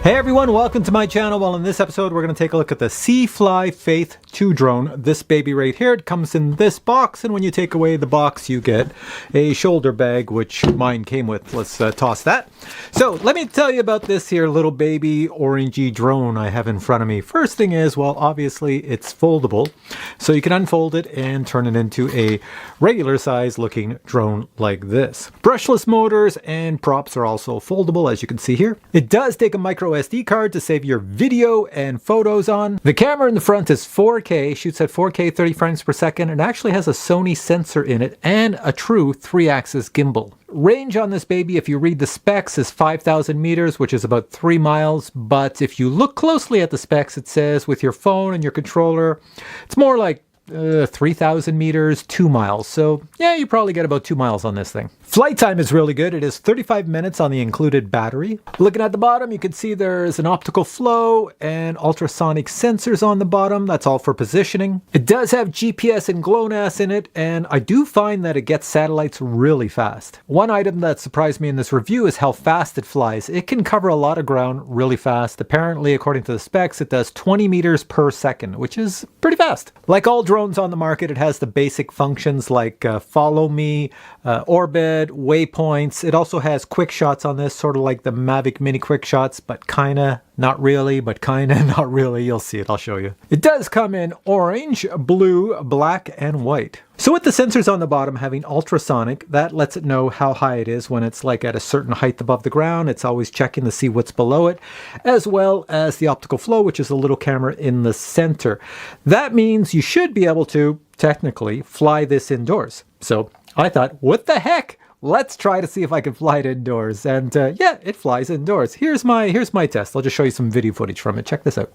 Hey everyone, welcome to my channel. Well, in this episode, we're going to take a look at the Seafly Faith 2 drone. This baby right here, it comes in this box, and when you take away the box, you get a shoulder bag, which mine came with. Let's toss that. So let me tell you about this here little baby orangey drone I have in front of me. First thing is, well, obviously it's foldable, so you can unfold it and turn it into a regular size looking drone like this. Brushless motors and props are also foldable, as you can see here. It does take a micro SD card to save your video and photos on. The camera in the front is 4K, shoots at 4K 30 frames per second, and actually has a Sony sensor in it and a true 3-axis gimbal. Range on this baby, if you read the specs, is 5,000 meters, which is about 3 miles. But if you look closely at the specs, it says with your phone and your controller, it's more like 3,000 meters, 2 miles. So yeah, you probably get about 2 miles on this thing. Flight time is really good. It is 35 minutes on the included battery. Looking at the bottom, you can see there's an optical flow and ultrasonic sensors on the bottom. That's all for positioning. It does have GPS and GLONASS in it, and I do find that it gets satellites really fast. One item that surprised me in this review is how fast it flies. It can cover a lot of ground really fast. Apparently, according to the specs, it does 20 meters per second, which is pretty fast. Like all drones on the market, it has the basic functions like follow me, orbit, waypoints. It also has quick shots on this, sort of like the Mavic Mini quick shots, but kinda not really, but kinda not really. You'll see it, I'll show you. It does come in orange, blue, black, and white. So with the sensors on the bottom having ultrasonic, that lets it know how high it is when it's like at a certain height above the ground. It's always checking to see what's below it, as well as the optical flow, which is a little camera in the center. That means you should be able to, technically, fly this indoors. So I thought, what the heck? Let's try to see if I can fly it indoors. And yeah, it flies indoors. Here's my test. I'll just show you some video footage from it. Check this out.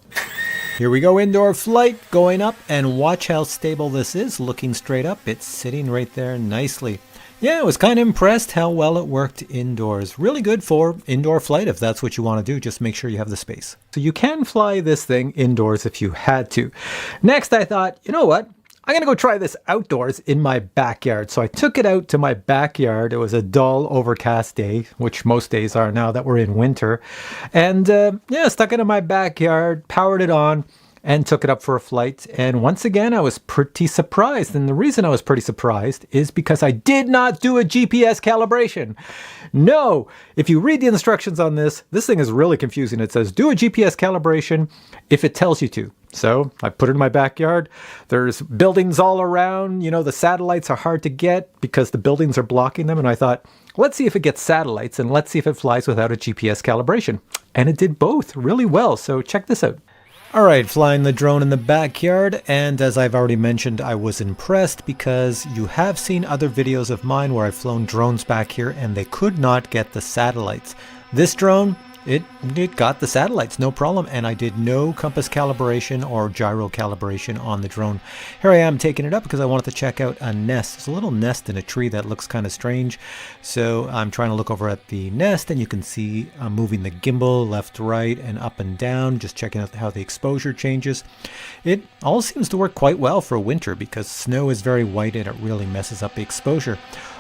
Here we go, indoor flight going up, and watch how stable this is. Looking straight up, it's sitting right there nicely. Yeah, I was kind of impressed how well it worked indoors. Really good for indoor flight if that's what you want to do. Just make sure you have the space. So you can fly this thing indoors if you had to. Next, I thought, you know what? I'm going to go try this outdoors in my backyard. So I took it out to my backyard. It was a dull, overcast day, which most days are now that we're in winter. And yeah, stuck it in my backyard, powered it on, and took it up for a flight. And once again, I was pretty surprised. And the reason I was pretty surprised is because I did not do a GPS calibration. No, if you read the instructions on this thing is really confusing. It says, do a GPS calibration if it tells you to. So I put it in my backyard. There's buildings all around. You know, the satellites are hard to get because the buildings are blocking them. And I thought, let's see if it gets satellites and let's see if it flies without a GPS calibration. And it did both really well. So check this out. All right, flying the drone in the backyard, and as I've already mentioned, I was impressed because you have seen other videos of mine where I've flown drones back here and they could not get the satellites. This drone, it got the satellites, no problem, and I did no compass calibration or gyro calibration on the drone. Here I am taking it up because I wanted to check out a nest. There's a little nest in a tree that looks kind of strange, so I'm trying to look over at the nest, and you can see I'm moving the gimbal left, right, and up and down, just checking out how the exposure changes. It all seems to work quite well for winter because snow is very white and it really messes up the exposure.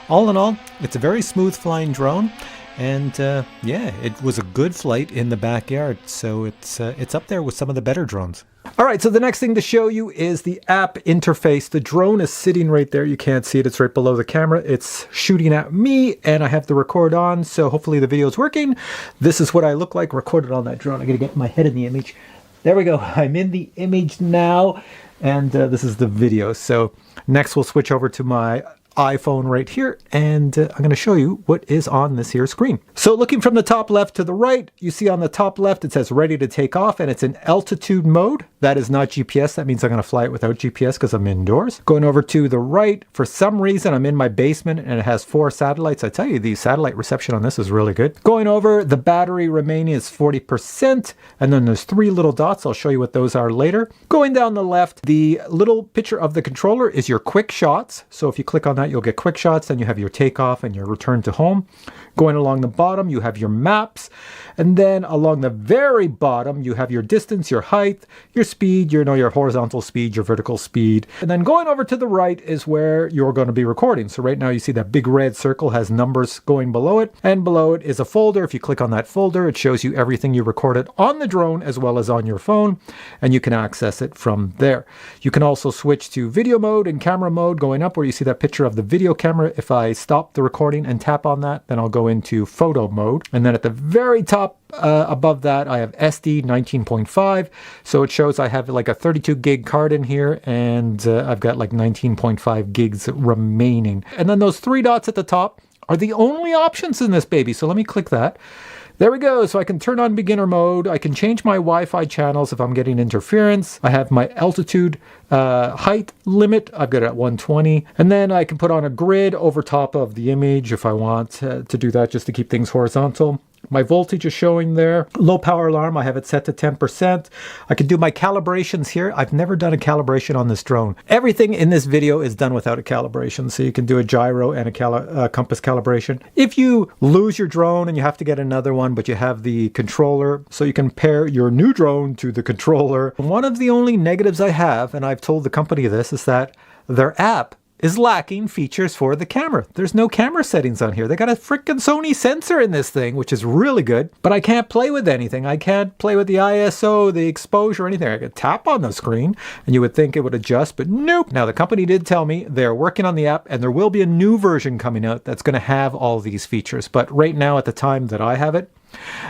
All in all, it's a very smooth flying drone. And yeah, it was a good flight in the backyard, so it's up there with some of the better drones. All right, so the next thing to show you is the app interface. The drone is sitting right there. You can't see it. It's right below the camera. It's shooting at me, and I have the record on, so hopefully the video is working. This is what I look like recorded on that drone. I got to get my head in the image. There we go. I'm in the image now, and this is the video. So next we'll switch over to my iPhone right here, and I'm going to show you what is on this here screen. So looking from the top left to the right, you see on the top left it says ready to take off, and it's in altitude mode. That is not GPS. That means I'm going to fly it without GPS because I'm indoors. Going over to the right, for some reason I'm in my basement and it has 4 satellites. I tell you, the satellite reception on this is really good. Going over, the battery remaining is 40%, and then there's 3 little dots. I'll show you what those are later. Going down the left, the little picture of the controller is your quick shots. So if you click on that, you'll get quick shots, then you have your takeoff and your return to home. Going along the bottom, you have your maps, and then along the very bottom, you have your distance, your height, your speed, your horizontal speed, your vertical speed. And then going over to the right is where you're going to be recording. So right now you see that big red circle has numbers going below it, and below it is a folder. If you click on that folder, it shows you everything you recorded on the drone as well as on your phone, and you can access it from there. You can also switch to video mode and camera mode going up where you see that picture of the video camera. If I stop the recording and tap on that, then I'll go into photo mode. And then at the very top above that, I have SD 19.5. So it shows I have like a 32 gig card in here, and I've got like 19.5 gigs remaining. And then those three dots at the top are the only options in this baby. So let me click that. There we go. So I can turn on beginner mode. I can change my Wi-Fi channels if I'm getting interference. I have my altitude height limit. I've got it at 120. And then I can put on a grid over top of the image if I want to do that, just to keep things horizontal. My voltage is showing there. Low power alarm, I have it set to 10%. I can do my calibrations here. I've never done a calibration on this drone. Everything in this video is done without a calibration. So you can do a gyro and a compass calibration. If you lose your drone and you have to get another one, but you have the controller, so you can pair your new drone to the controller. One of the only negatives I have, and I've told the company this, is that their app is lacking features for the camera. There's no camera settings on here. They got a freaking Sony sensor in this thing, which is really good, but I can't play with anything. I can't play with the ISO, the exposure, anything. I could tap on the screen and you would think it would adjust, but nope. Now the company did tell me they're working on the app and there will be a new version coming out that's going to have all these features. But right now, at the time that I have it,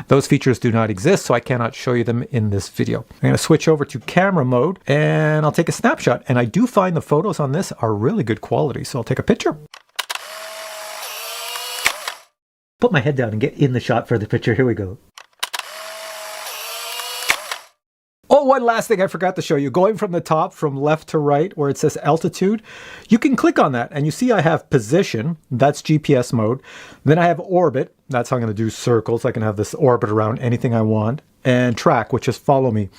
those features do not exist, so I cannot show you them in this video. I'm going to switch over to camera mode and I'll take a snapshot. And I do find the photos on this are really good quality, so I'll take a picture. Put my head down and get in the shot for the picture. Here we go. Oh, one last thing I forgot to show you. Going from the top, from left to right, where it says altitude, you can click on that and you see I have position. That's GPS mode. Then I have orbit. That's how I'm going to do circles. I can have this orbit around anything I want. And track, which is follow me.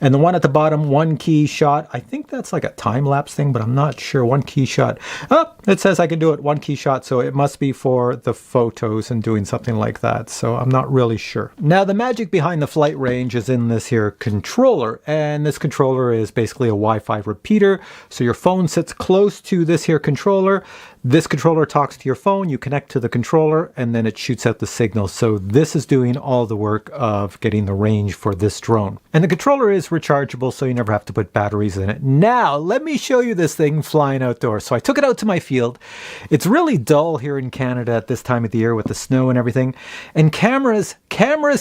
And the one at the bottom, one key shot. I think that's like a time-lapse thing, but I'm not sure. One key shot. Oh, it says I can do it one key shot, so it must be for the photos and doing something like that. So I'm not really sure. Now, the magic behind the flight range is in this here controller. And this controller is basically a Wi-Fi repeater. So your phone sits close to this here controller. This controller talks to your phone, you connect to the controller, and then it shoots out the signal. So this is doing all the work of getting the range for this drone. And the controller is rechargeable, so you never have to put batteries in it. Now, let me show you this thing flying outdoors. So I took it out to my field. It's really dull here in Canada at this time of the year with the snow and everything. And cameras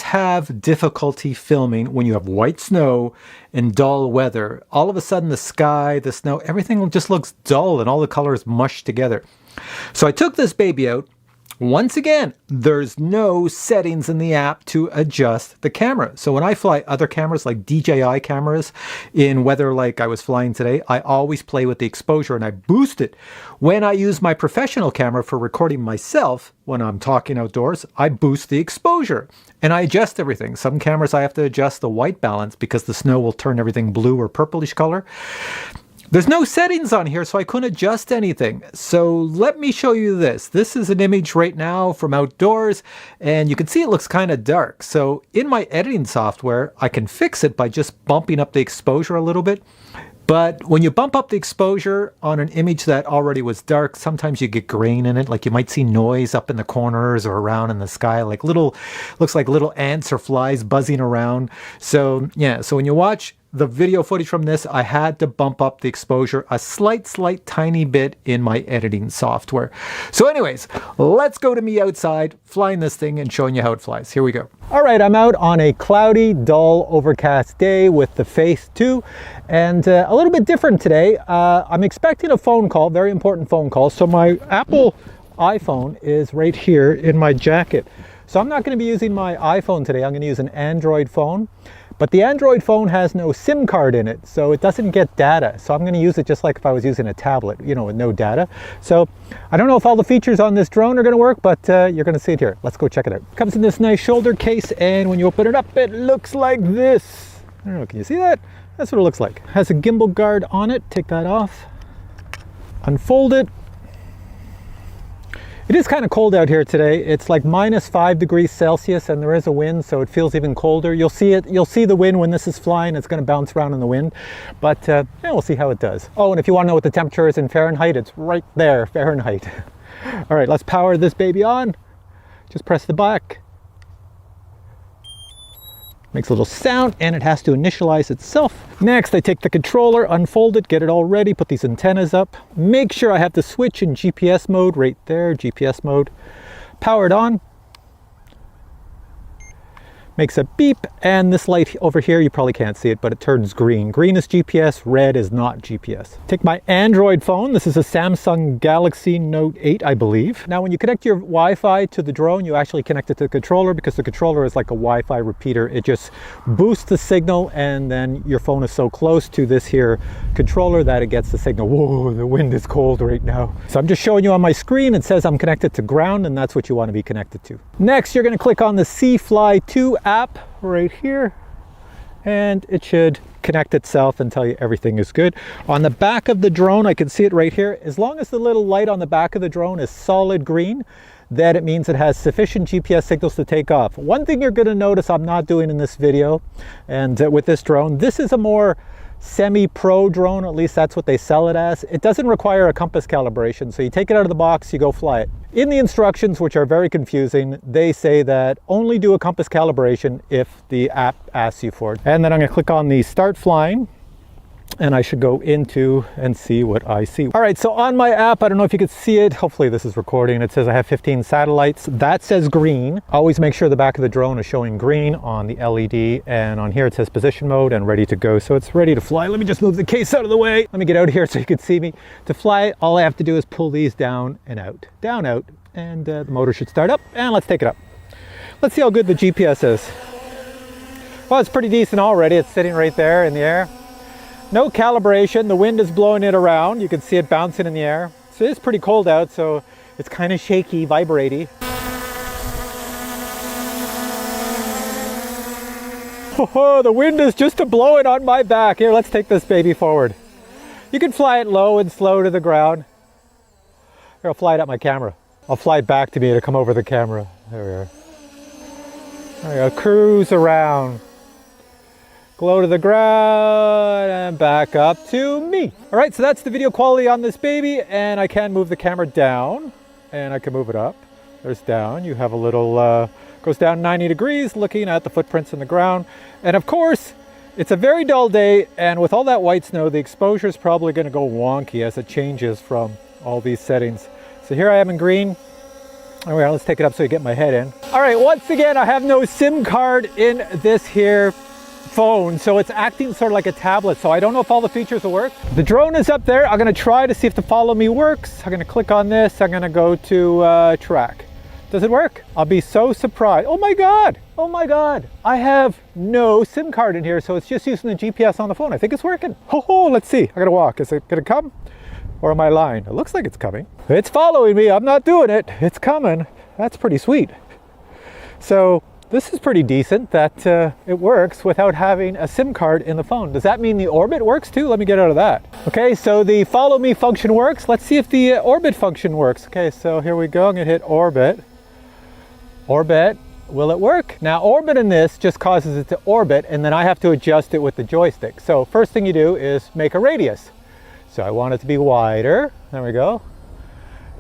have difficulty filming when you have white snow and dull weather. All of a sudden, the sky, the snow, everything just looks dull and all the colors mushed together. So I took this baby out. Once again, there's no settings in the app to adjust the camera. So when I fly other cameras like DJI cameras in weather like I was flying today, I always play with the exposure and I boost it. When I use my professional camera for recording myself, when I'm talking outdoors, I boost the exposure and I adjust everything. Some cameras I have to adjust the white balance because the snow will turn everything blue or purplish color. There's no settings on here, so I couldn't adjust anything. So let me show you this. This is an image right now from outdoors, and you can see it looks kind of dark. So in my editing software, I can fix it by just bumping up the exposure a little bit. But when you bump up the exposure on an image that already was dark, sometimes you get grain in it. Like you might see noise up in the corners or around in the sky, like looks like little ants or flies buzzing around. So yeah, so when you watch the video footage from this, I had to bump up the exposure a slight tiny bit in my editing software. So anyways, let's go to me outside flying this thing and showing you how it flies. Here we go. All right, I'm out on a cloudy, dull, overcast day with the Faith 2, and a little bit different today. I'm expecting a phone call, very important phone call. So my Apple iPhone is right here in my jacket. So I'm not going to be using my iPhone today. I'm going to use an Android phone. But the Android phone has no SIM card in it, so it doesn't get data. So I'm going to use it just like if I was using a tablet, you know, with no data. So I don't know if all the features on this drone are going to work, but you're going to see it here. Let's go check it out. It comes in this nice shoulder case, and when you open it up, it looks like this. I don't know, can you see that? That's what it looks like. It has a gimbal guard on it. Take that off. Unfold it. It is kind of cold out here today. It's like -5 degrees Celsius and there is a wind, so it feels even colder. You'll see the wind when this is flying. It's going to bounce around in the wind, but yeah, we'll see how it does. Oh, and if you want to know what the temperature is in Fahrenheit, it's right there, Fahrenheit. All right, let's power this baby on. Just press the back. Makes a little sound and it has to initialize itself. Next, I take the controller, unfold it, get it all ready, put these antennas up. Make sure I have the switch in GPS mode right there, GPS mode. Power it on. Makes a beep, and this light over here, you probably can't see it, but it turns green. Green is GPS, red is not GPS. Take my Android phone. This is a Samsung Galaxy Note 8, I believe. Now, when you connect your Wi-Fi to the drone, you actually connect it to the controller because the controller is like a Wi-Fi repeater. It just boosts the signal, and then your phone is so close to this here controller that it gets the signal. Whoa, the wind is cold right now. So I'm just showing you on my screen. It says I'm connected to ground, and that's what you want to be connected to. Next, you're going to click on the C-Fly 2 app right here, and it should connect itself and tell you everything is good. On the back of the drone, I can see it right here. As long as the little light on the back of the drone is solid green, then it means it has sufficient GPS signals to take off. One thing you're going to notice I'm not doing in this video, and with this drone, this is a more semi-pro drone, at least that's what they sell it as. It doesn't require a compass calibration, so you take it out of the box, you go fly it. In the instructions, which are very confusing, they say that only do a compass calibration if the app asks you for it. And then I'm going to click on the start flying, and I should go into and see what I see. All right, so on my app, I don't know if you can see it. Hopefully this is recording. It says I have 15 satellites. That says green. Always make sure the back of the drone is showing green on the LED, and on here it says position mode and ready to go. So it's ready to fly. Let me just move the case out of the way. Let me get out here so you can see me. To fly it, all I have to do is pull these down and out, and the motor should start up, and let's take it up. Let's see how good the GPS is. Well, it's pretty decent already. It's sitting right there in the air. No calibration, the wind is blowing it around. You can see it bouncing in the air. So it is pretty cold out, so it's kind of shaky, vibraty. Oh, the wind is just blowing on my back. Here, let's take this baby forward. You can fly it low and slow to the ground. Here, I'll fly it at my camera. I'll fly it back to me to come over the camera. There we are. There we go, cruise around. Glow to the ground and back up to me. All right, so that's the video quality on this baby, and I can move the camera down and I can move it up. There's down. You have a little, goes down 90 degrees looking at the footprints in the ground. And of course, it's a very dull day, and with all that white snow, the exposure is probably going to go wonky as it changes from all these settings. So here I am in green. All right, let's take it up so you get my head in. All right, once again, I have no SIM card in this here phone, so it's acting sort of like a tablet, so I don't know if all the features will work. The drone is up there. I'm going to try to see if the follow me works. I'm going to click on this. I'm going to go to track. Does it work? I'll be so surprised. Oh my god, I have no SIM card in here, so it's just using the GPS on the phone. I think it's working. Oh, let's see. I gotta walk. Is it gonna come, or am I lying? It looks like it's coming. It's following me. I'm not doing it. It's coming. That's pretty sweet. So this is pretty decent that it works without having a SIM card in the phone. Does that mean the orbit works too? Let me get out of that. Okay, so the follow me function works. Let's see if the orbit function works. Okay, so here we go. I'm gonna hit orbit. Orbit, will it work? Now orbit in this just causes it to orbit, and then I have to adjust it with the joystick. So first thing you do is make a radius. So I want it to be wider. There we go.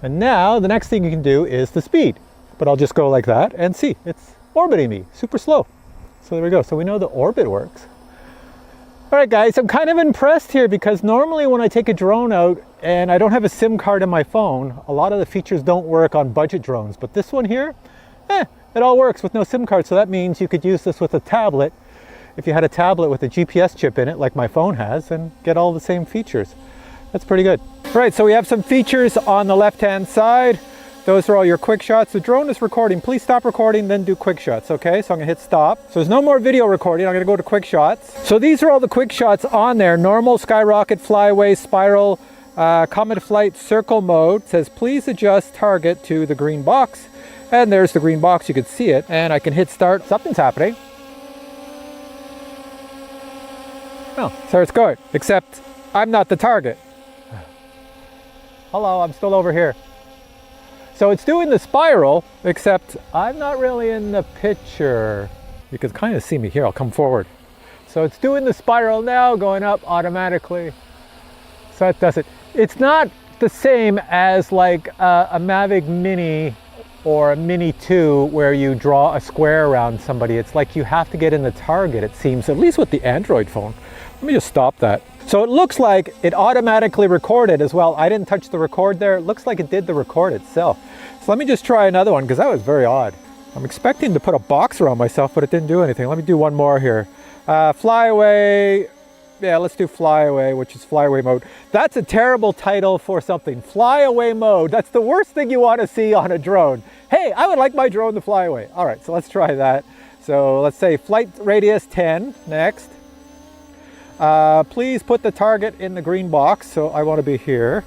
And now the next thing you can do is the speed. But I'll just go like that and see, it's orbiting me super slow. So there we go. So we know the orbit works. All right guys, I'm kind of impressed here because normally when I take a drone out and I don't have a SIM card in my phone, a lot of the features don't work on budget drones, but this one here, it all works with no SIM card. So that means you could use this with a tablet if you had a tablet with a GPS chip in it like my phone has, and get all the same features. That's pretty good. All right, so we have some features on the left hand side. Those are all your quick shots. The drone is recording. Please stop recording, then do quick shots, okay? So I'm gonna hit stop. So there's no more video recording. I'm gonna go to quick shots. So these are all the quick shots on there. Normal, skyrocket, flyaway, spiral, comet flight, circle mode. It says please adjust target to the green box. And there's the green box, you can see it. And I can hit start. Something's happening. Oh, so it's going, except I'm not the target. Hello, I'm still over here. So it's doing the spiral, except I'm not really in the picture. You can kind of see me here, I'll come forward. So it's doing the spiral now, going up automatically. So that does it. It's not the same as like a Mavic Mini or a Mini 2 where you draw a square around somebody. It's like you have to get in the target, it seems, at least with the Android phone. Let me just stop that. So it looks like it automatically recorded as well. I didn't touch the record there. It looks like it did the record itself. So let me just try another one because that was very odd. I'm expecting to put a box around myself, but it didn't do anything. Let me do one more here. Fly away. Yeah, let's do fly away, which is fly away mode. That's a terrible title for something. Fly away mode. That's the worst thing you want to see on a drone. Hey, I would like my drone to fly away. All right, so let's try that. So let's say flight radius 10 next. Please put the target in the green box. So I want to be here.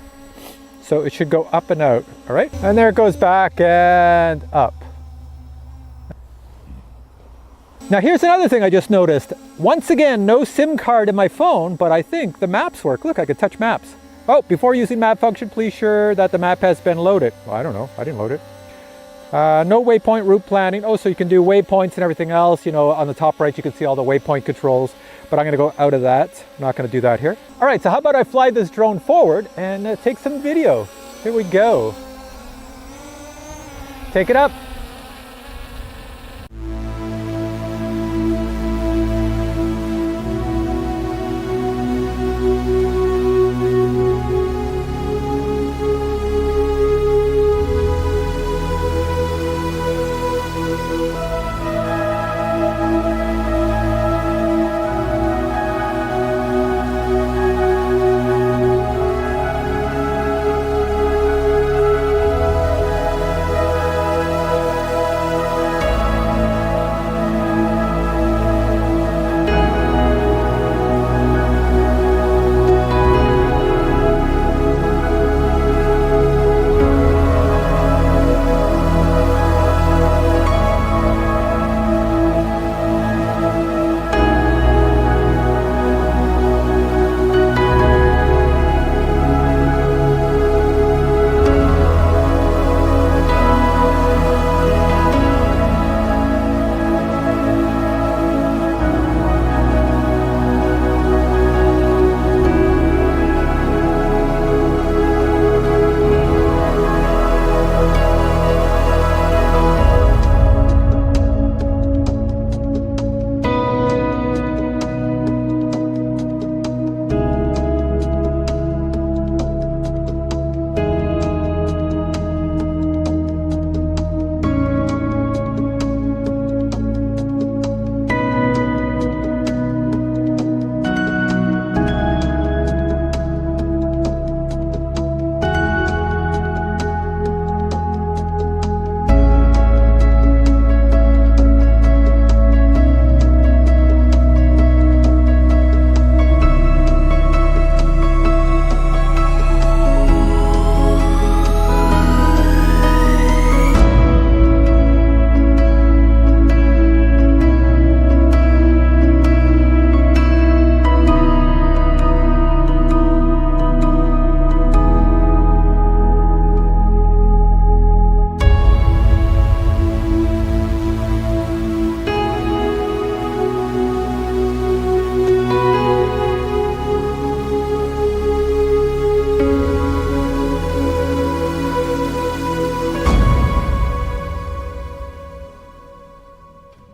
So it should go up and out. All right. And there it goes back and up. Now here's another thing I just noticed. Once again, no SIM card in my phone, but I think the maps work. Look, I can touch maps. Oh, before using map function, please sure that the map has been loaded. Well, I don't know, I didn't load it. No waypoint route planning. Oh, so you can do waypoints and everything else. You know, on the top right, you can see all the waypoint controls, but I'm gonna go out of that. I'm not gonna do that here. All right, so how about I fly this drone forward and take some video. Here we go. Take it up.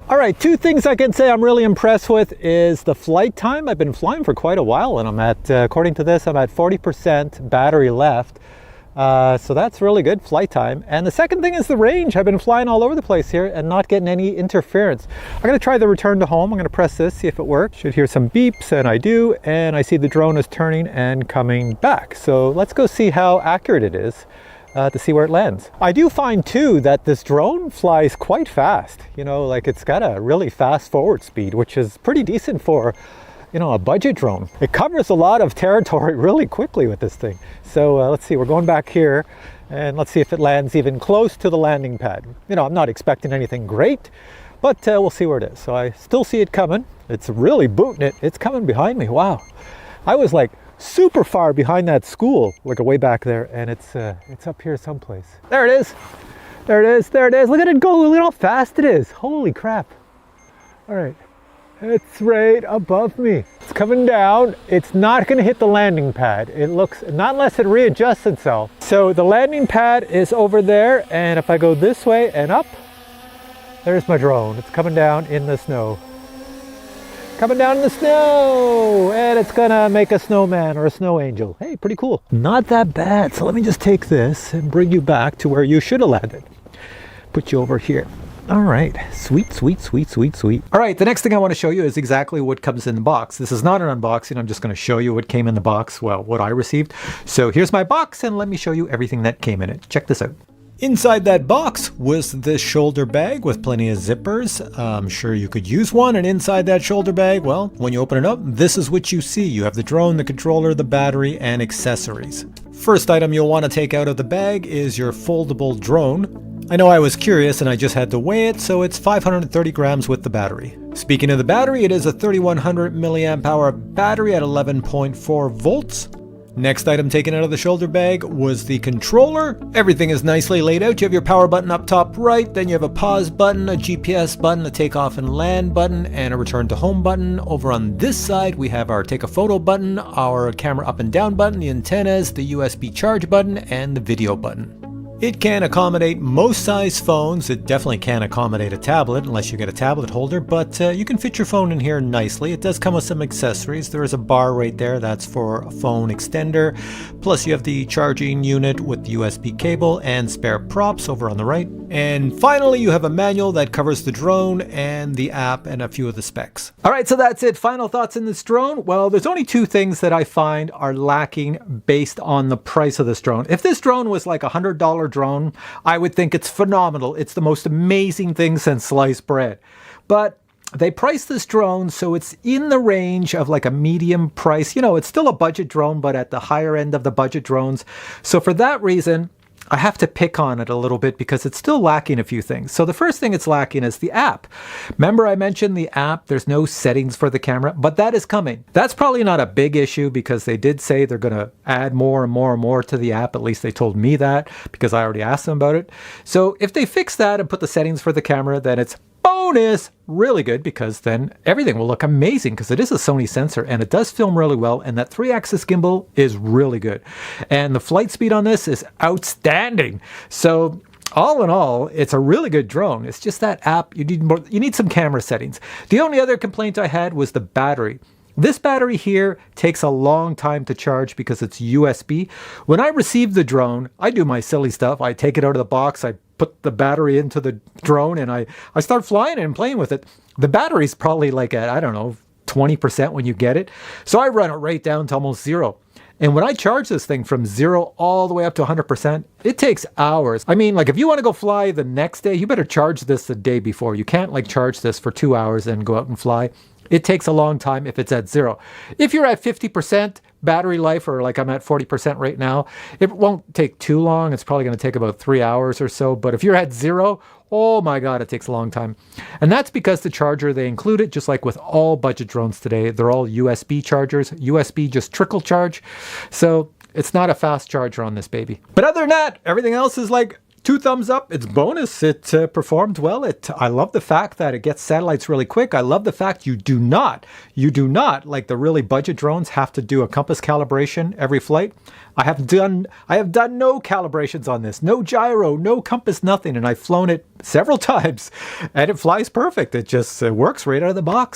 All right, two things I can say I'm really impressed with is the flight time. I've been flying for quite a while and I'm at, according to this, I'm at 40% battery left. So that's really good flight time. And the second thing is the range. I've been flying all over the place here and not getting any interference. I'm gonna try the return to home. I'm gonna press this, see if it works. Should hear some beeps, and I do. And I see the drone is turning and coming back. So let's go see how accurate it is to see where it lands. I do find too that this drone flies quite fast. You know, like it's got a really fast forward speed, which is pretty decent for, you know, a budget drone. It covers a lot of territory really quickly with this thing. So let's see, we're going back here and let's see if it lands even close to the landing pad. You know, I'm not expecting anything great, but we'll see where it is. So I still see it coming. It's really booting it. It's coming behind me. Wow. I was like super far behind that school, like way back there, and it's up here someplace. There it is. There it is. There it is. Look at it go. Look at how fast it is. Holy crap. All right. It's right above me. It's coming down. It's not going to hit the landing pad. It looks, not unless it readjusts itself. So the landing pad is over there, and if I go this way and up, there's my drone. It's coming down in the snow. Coming down in the snow, and it's gonna make a snowman or a snow angel. Hey, pretty cool. Not that bad. So let me just take this and bring you back to where you should have landed. Put you over here. All right, sweet, sweet, sweet, sweet, sweet. All right, the next thing I want to show you is exactly what comes in the box. This is not an unboxing. I'm just going to show you what came in the box, well, what I received. So here's my box, and let me show you everything that came in it. Check this out. Inside that box was this shoulder bag with plenty of zippers. I'm sure you could use one, and inside that shoulder bag, well, when you open it up, this is what you see. You have the drone, the controller, the battery, and accessories. First item you'll want to take out of the bag is your foldable drone. I know I was curious and I just had to weigh it, so it's 530 grams with the battery. Speaking of the battery, it is a 3100 milliamp hour battery at 11.4 volts. Next item taken out of the shoulder bag was the controller. Everything is nicely laid out. You have your power button up top right, then you have a pause button, a GPS button, a takeoff and land button, and a return to home button. Over on this side, we have our take a photo button, our camera up and down button, the antennas, the USB charge button, and the video button. It can accommodate most size phones. It definitely can't accommodate a tablet unless you get a tablet holder, but you can fit your phone in here nicely. It does come with some accessories. There is a bar right there. That's for a phone extender. Plus you have the charging unit with the USB cable and spare props over on the right. And finally, you have a manual that covers the drone and the app and a few of the specs. All right, so that's it. Final thoughts in this drone? Well, there's only two things that I find are lacking based on the price of this drone. If this drone was like $100 drone, I would think it's phenomenal. It's the most amazing thing since sliced bread. But they priced this drone so it's in the range of like a medium price. You know, it's still a budget drone, but at the higher end of the budget drones. So for that reason, I have to pick on it a little bit because it's still lacking a few things. So the first thing it's lacking is the app. Remember I mentioned the app, there's no settings for the camera, but that is coming. That's probably not a big issue because they did say they're going to add more and more and more to the app. At least they told me that because I already asked them about it. So if they fix that and put the settings for the camera, then it's bonus really good because then everything will look amazing because it is a Sony sensor and it does film really well, and that 3-axis gimbal is really good. And the flight speed on this is outstanding. So all in all, it's a really good drone. It's just that app, you need some camera settings. The only other complaint I had was the battery. This battery here takes a long time to charge because it's USB. When I receive the drone, I do my silly stuff. I take it out of the box, I put the battery into the drone, and I start flying and playing with it. The battery's probably like at, I don't know, 20% when you get it. So I run it right down to almost zero. And when I charge this thing from 0 all the way up to 100%, it takes hours. I mean, like if you want to go fly the next day, you better charge this the day before. You can't like charge this for 2 hours and go out and fly. It takes a long time if it's at 0. If you're at 50% battery life, or like I'm at 40% right now, it won't take too long. It's probably going to take about 3 hours or so. But if you're at 0, oh my God, it takes a long time. And that's because the charger, they include it just like with all budget drones today. They're all USB chargers. USB just trickle charge. So it's not a fast charger on this baby. But other than that, everything else is like 2 thumbs up. It's bonus. It performed well. I love the fact that it gets satellites really quick. I love the fact you do not, like the really budget drones, have to do a compass calibration every flight. I have done no calibrations on this. No gyro, no compass, nothing. And I've flown it several times and it flies perfect. It just works right out of the box.